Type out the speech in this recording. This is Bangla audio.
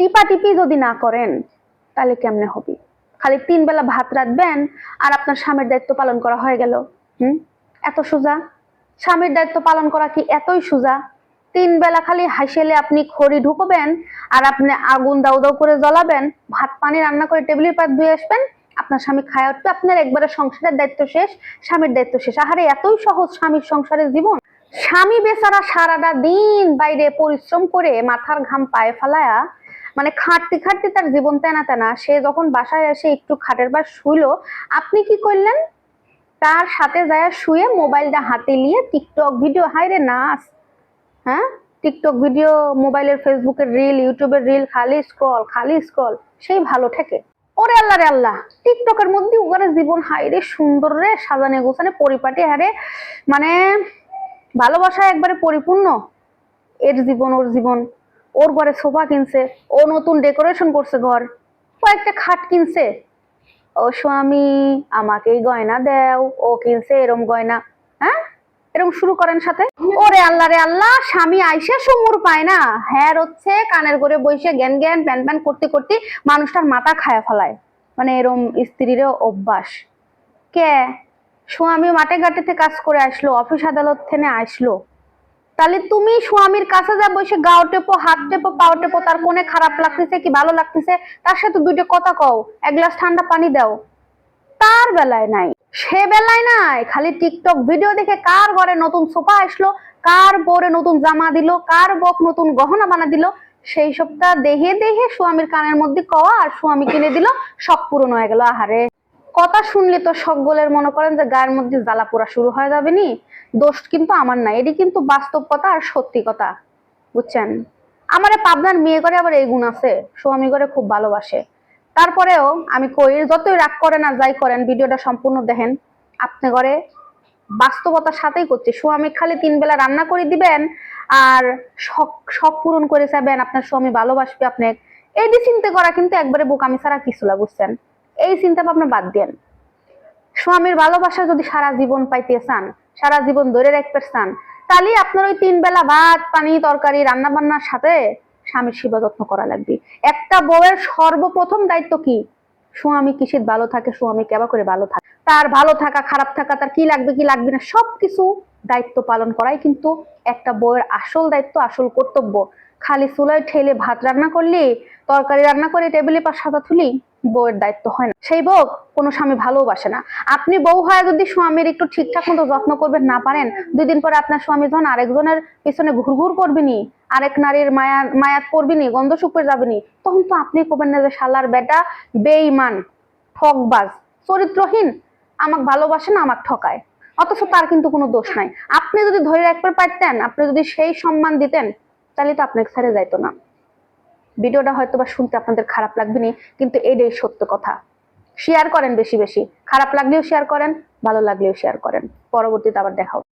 টিপাটিপি যদি না করেন তাহলে কেমনে হবে? খালি 3 বেলা ভাত রাঁধবেন আর আপনার স্বামীর দায়িত্ব পালন করা হয়ে গেল। এত সোজা? স্বামীর দায়িত্ব পালন করা কি এতই সোজা? 3 বেলা খালি হাইসেলে আপনি খড়ি ঢুকবেন আর আপনি আগুন দাউ দাউ করে জ্বলাবেন, ভাত পানি রান্না করে টেবিলের পাত ধুয়ে আসবেন, আপনার স্বামী খায় উঠবে, আপনার একবারে সংসারের দায়িত্ব শেষ, স্বামীর দায়িত্ব শেষ। আহারে এতই সহজ স্বামীর সংসারের জীবন। স্বামী বেচারা সারাটা দিন বাইরে পরিশ্রম করে মাথার ঘাম পায়ে ফেলায়া, মানে খাটতে খাটতে তার জীবন তেনা তেনা, সে যখন বাসায় এসে একটু খাটের পর শুইলো, আপনি কি করলেন? তার সাথে যায় শুয়ে মোবাইলটা হাতে নিয়ে টিকটক ভিডিও, হাইরে নাচ, হ্যাঁ, টিকটক ভিডিও, মোবাইলের ফেসবুকের রিল, ইউটিউবের রিল, খালি স্ক্রল খালি স্ক্রল, সেই ভালো ঠেকে। ওরে আল্লাহ রে আল্লাহ, টিকটকের মধ্যে ওরে জীবন হাইরে সুন্দর রে, সাজানে গোছানে পরিপাটি, হারে মানে ভালোবাসা একবারে পরিপূর্ণ। এর জীবন, ওর জীবন, ওর ঘরে সোফা কিনছে, ও নতুন ডেকোরেশন করছে ঘর, কয়েকটা খাট কিনছে, ও স্বামী আমাকেই গয়না দেও, ও কিনছে এরম গয়না, হ্যাঁ, এরকম শুরু করেন সাথে। ওরে আল্লাহ রে আল্লাহ, স্বামী আইসে সমুর পায় না, হ্যাঁ হচ্ছে কানের করে বসে জ্ঞান জ্ঞান প্যান প্যান করতে করতে মানুষটার মাথা খায়া ফেলায়। মানে এরম স্ত্রীর অভ্যাস। কে? স্বামী মাঠে ঘাটেতে কাজ করে আসলো, অফিস আদালত থেকে আসলো, তাহলে তুমি স্বামীর কাছে যা বসে গাও টেপো, হাত টেপো, পাও টেপো, তার কোনে খারাপ লাগতেছে কি ভালো লাগতেছে তার সাথে দুইটা কথা কও, এক গ্লাস ঠান্ডা পানি দাও। তার বেলায় নাই, সে বেলায় নাই, খালি টিকটক ভিডিও দেখে কার ঘরে নতুন সোফা আসলো, কার বউরে নতুন জামা দিল, কার বক নতুন গহনা বানা দিল, সেই সবটা দেখে দেখে স্বামীর কানের মধ্যে কওয়া আর স্বামী কিনে দিল, শখ পূরণ হয়ে গেল। আহারে, কথা শুনলে তো সকলের মনে করেন যে গায়ের মধ্যে জ্বালা পোড়া শুরু হয়ে যাবে নি। দোষ কিন্তু আমার নাই, এটি কিন্তু বাস্তব কথা আর সত্যি কথা, বুঝছেন? আমার পাবনার মেয়ে করে আবার এই গুণ আছে, স্বামী করে খুব ভালোবাসে। তারপরেও আমি কই, যতই রাগ করেন আর যাই করেন, ভিডিওটা সম্পূর্ণ দেখেন। আপনি করে বাস্তবতার সাথেই করছে, স্বামী খালি 3 বেলা রান্না করে দিবেন আর শখ শখ পূরণ করে যাবেন, আপনার স্বামী ভালোবাসবে আপনাকে, এই চিন্তা করা কিন্তু একবারে বোকামি ছাড়া কিছু না, বুঝছেন? এই চিন্তা ভাবনা বাদ দেন। স্বামীর ভালোবাসা যদি সারা জীবন পাইতে চান, সারা জীবন ধরে রাখতে চান, তাহলে আপনার ওই 3 বেলা ভাত পানি তরকারি রান্না বান্নার সাথে স্বামীর সেবা যত্ন করা লাগবে। একটা বউয়ের সর্বপ্রথম দায়িত্ব কি? স্বামী কিসের ভালো থাকে, স্বামী কেবা করে ভালো থাকে, তার ভালো থাকা খারাপ থাকা, তার কি লাগবে কি লাগবে না সবকিছু দায়িত্ব পালন করাই কিন্তু একটা বউয়ের আসল দায়িত্ব, আসল কর্তব্য। খালি চুলায় ঠেলে ভাত রান্না করলি, তরকারি রান্না করে টেবিলে পাশ সাদা তুলি বউয়ের দায়িত্ব হয় না, সেই বউ কোনো স্বামী ভালোবাসে না। আপনি বউ হয় যদি স্বামীর একটু ঠিকঠাক মতো যত্ন করবেন না পারেন, 2 দিন পরে আপনার স্বামী যখন আরেকজনের পিছনে ঘুরঘুর করবিনি, আরেক নারীর মায়াত করবিনি, গন্ধ শুকিয়ে যাবেনি, তখন তো আপনি করবেন না যে শালার বেটা বেঈমান, ঠকবাজ, চরিত্রহীন, আমাকে ভালোবাসে না, আমাকে ঠকায়। অথচ তার কিন্তু কোনো দোষ নাই। আপনি যদি ধরে রাখতে পারতেন, আপনি যদি সেই সম্মান দিতেন, তাহলে তো আপনাকে ছেড়ে যাইতো না। ভিডিওটা হয়তো বা শুনতে আপনাদের খারাপ লাগবে না, কিন্তু এটাই সত্য কথা। শেয়ার করেন বেশি বেশি, খারাপ লাগলেও শেয়ার করেন, ভালো লাগলেও শেয়ার করেন। পরবর্তীতে আবার দেখা হবে।